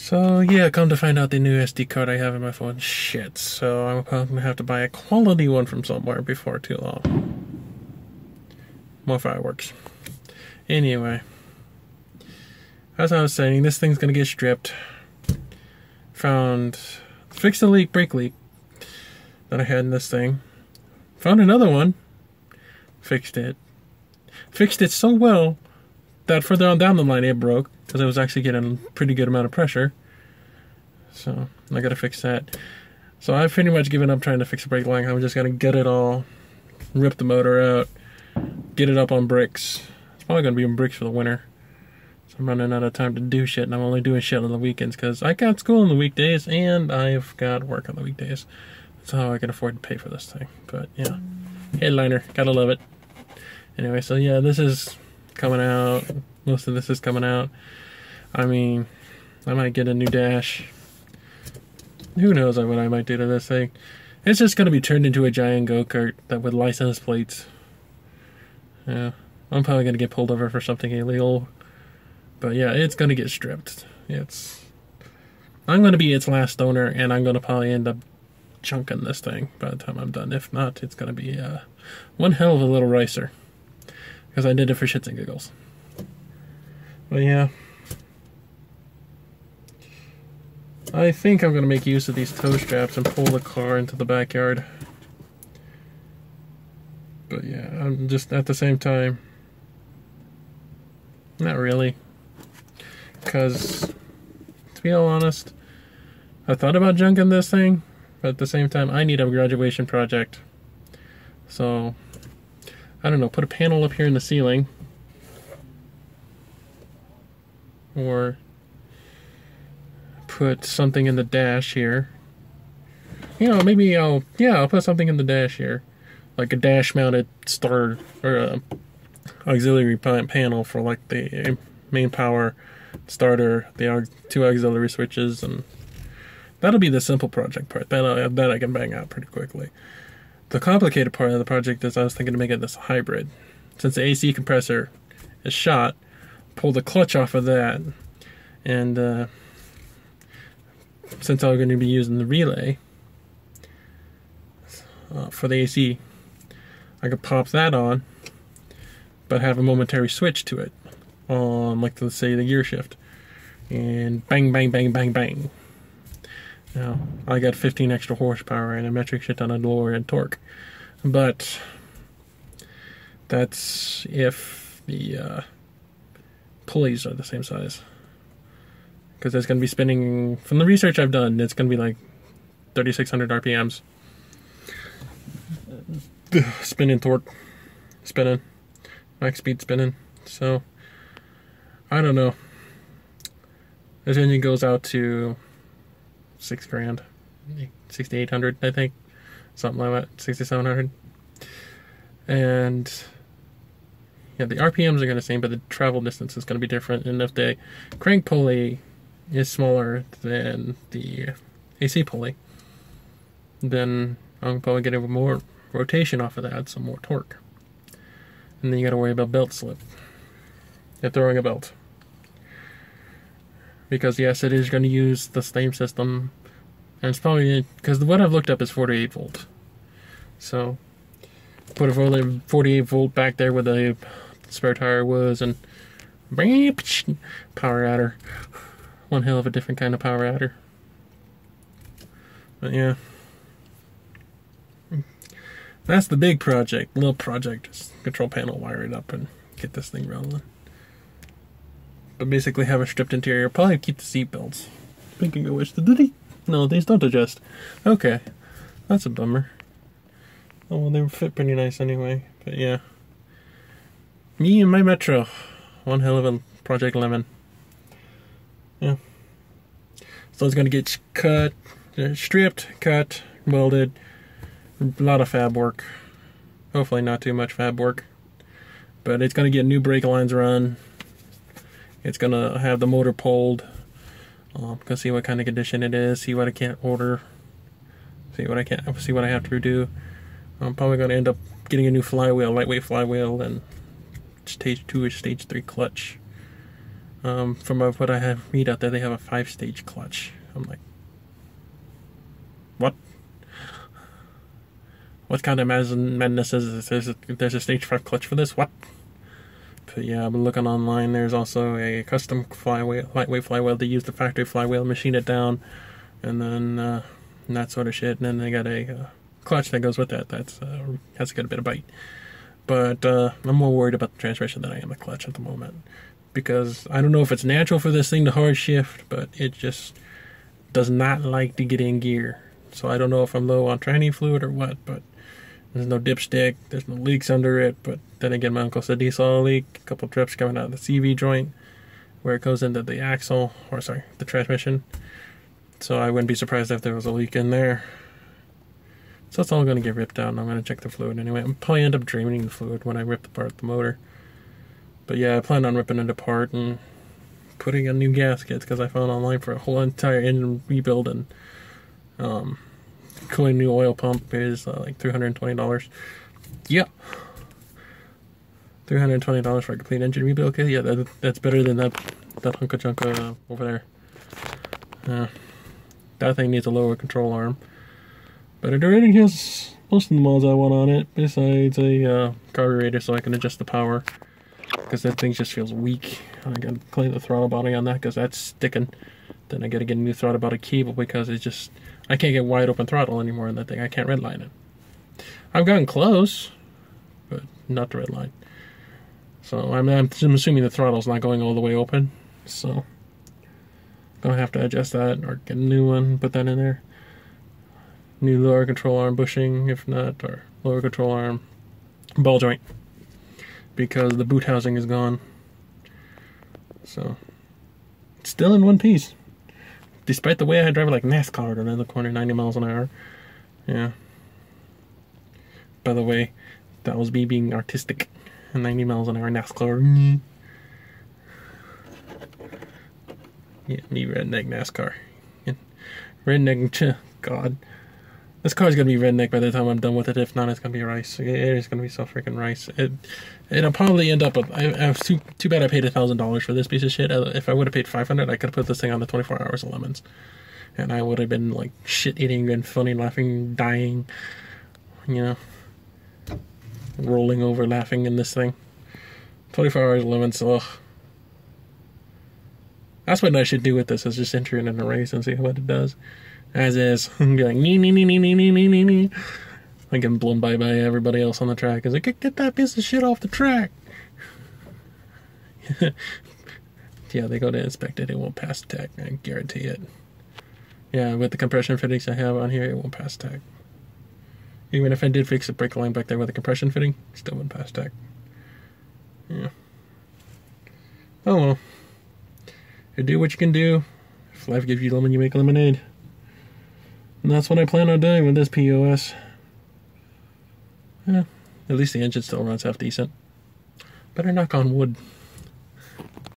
So yeah, come to find out the new SD card I have in my phone, shit. So I'm probably gonna have to buy a quality one from somewhere before too long. More fireworks. Anyway, as I was saying, this thing's gonna get stripped. Fixed the leak, brake leak that I had in this thing. Found another one. Fixed it. Fixed it so well that further on down the line it broke because it was actually getting a pretty good amount of pressure. So I gotta fix that. So I've pretty much given up trying to fix the brake line. I'm just gonna get it all, rip the motor out, get it up on bricks. It's probably gonna be on bricks for the winter. So I'm running out of time to do shit, and I'm only doing shit on the weekends because I got school on the weekdays and I've got work on the weekdays. That's how I can afford to pay for this thing. But yeah, headliner, gotta love it. Anyway, so yeah, this is coming out. Most of this is coming out. I mean, I might get a new dash. Who knows what I might do to this thing. It's just going to be turned into a giant go-kart that with license plates. Yeah, I'm probably going to get pulled over for something illegal. But yeah, it's going to get stripped. I'm going to be its last owner, and I'm going to probably end up chunking this thing by the time I'm done. If not, it's going to be one hell of a little racer. Because I did it for shits and giggles. But yeah, I think I'm going to make use of these tow straps and pull the car into the backyard. But yeah, I'm just at the same time, not really. Because, to be all honest, I thought about junking this thing, but at the same time, I need a graduation project. So, I don't know, put a panel up here in the ceiling. Or put something in the dash here. You know, maybe I'll put something in the dash here. Like a dash mounted starter or a auxiliary panel for like the main power starter, the two auxiliary switches, and that'll be the simple project part. That I can bang out pretty quickly. The complicated part of the project is I was thinking to make it this hybrid. Since the AC compressor is shot, pull the clutch off of that, and since I'm going to be using the relay for the AC, I could pop that on, but have a momentary switch to it on, like, let's say, the gear shift, and bang, bang, bang, bang, bang. Now, I got 15 extra horsepower and a metric shit ton of lower end torque, but that's if the pulleys are the same size. Because it's going to be spinning, from the research I've done, it's going to be like 3,600 RPMs. Spinning torque, spinning, max speed spinning. So, I don't know. This engine goes out to $6 grand, 6,800, I think, something like that, 6,700. And yeah, the RPMs are going to be the same, but the travel distance is going to be different. And if the crank pulley is smaller than the AC pulley, then I'm probably getting more rotation off of that, some more torque. And then you got to worry about belt slip if throwing a belt. Because yes, it is going to use the same system, and it's probably, because what I've looked up is 48 volt. So put a 48 volt back there where the spare tire was, and power adder. One hell of a different kind of power adder. But yeah, that's the big project. Little project, just control panel, wire it up, and get this thing rolling. But basically have a stripped interior. Probably keep the seat belts. Thinking of which, no, these don't adjust. Okay, that's a bummer. Oh well, they fit pretty nice anyway. But yeah, me and my Metro, one hell of a Project Lemon. Yeah. So it's gonna get cut, stripped, cut, welded. A lot of fab work. Hopefully not too much fab work. But it's gonna get new brake lines run. It's gonna have the motor pulled. Gonna see what kind of condition it is. See what I can't order. See what I have to do. I'm probably gonna end up getting a new flywheel, lightweight flywheel, and stage 2 or stage 3 clutch. From what I have read out there, they have a 5-stage clutch. I'm like, what? What kind of madness is this? There's a stage 5 clutch for this? What? But yeah, I've been looking online. There's also a custom flywheel, lightweight flywheel. They use the factory flywheel, machine it down, and then that sort of shit. And then they got a clutch that goes with that. That's has got a bit of bite. But I'm more worried about the transmission than I am the clutch at the moment, because I don't know if it's natural for this thing to hard shift, but it just does not like to get in gear. So I don't know if I'm low on tranny fluid or what, but there's no dipstick, there's no leaks under it. But then again, my uncle said he saw a leak, a couple drips coming out of the CV joint where it goes into the axle, or sorry, the transmission. So I wouldn't be surprised if there was a leak in there. So it's all going to get ripped out, and I'm going to check the fluid anyway. I'll probably end up draining the fluid when I rip apart the motor. But yeah, I plan on ripping it apart and putting in new gaskets, because I found online for a whole entire engine rebuild, and including new oil pump is like $320. Yeah. $320 for a complete engine rebuild kit. Yeah, that's better than that hunk of junk over there. That thing needs a lower control arm. But it already has most of the mods I want on it, besides a carburetor so I can adjust the power. Because that thing just feels weak. I gotta clean the throttle body on that because that's sticking. Then I gotta get a new throttle body cable because it's just... I can't get wide open throttle anymore in that thing. I can't redline it. I've gotten close, but not the red line. So I'm assuming the throttle's not going all the way open. So gonna have to adjust that or get a new one, put that in there. New lower control arm bushing, if not, or lower control arm ball joint, because the boot housing is gone. So it's still in one piece, despite the way I drive it like NASCAR around the corner 90 miles an hour. Yeah. By the way, that was me being artistic. 90 miles an hour NASCAR. Yeah, me redneck NASCAR. Redneck, God. This car's gonna be redneck by the time I'm done with it. If not, it's gonna be rice. It is gonna be so freaking rice. It'll probably end up with... too bad I paid $1,000 for this piece of shit. If I would have paid $500, I could have put this thing on the 24 Hours of Lemons, and I would have been like shit-eating and funny, laughing, dying, you know, rolling over, laughing in this thing. 24 Hours of Lemons. Ugh. That's what I should do with this. Is just enter it in a race and see what it does. As is, and be like, nee, nee, nee, nee, nee, nee, nee, nee. I'm getting blown by everybody else on the track. Is like, get that piece of shit off the track. Yeah, they go to inspect it. It won't pass tech. I guarantee it. Yeah, with the compression fittings I have on here, it won't pass tech. Even if I did fix the brake line back there with the compression fitting, still wouldn't pass tech. Yeah. Oh well. You do what you can do. If life gives you lemon, you make lemonade. And that's what I plan on doing with this POS. Yeah, at least the engine still runs half decent. Better knock on wood.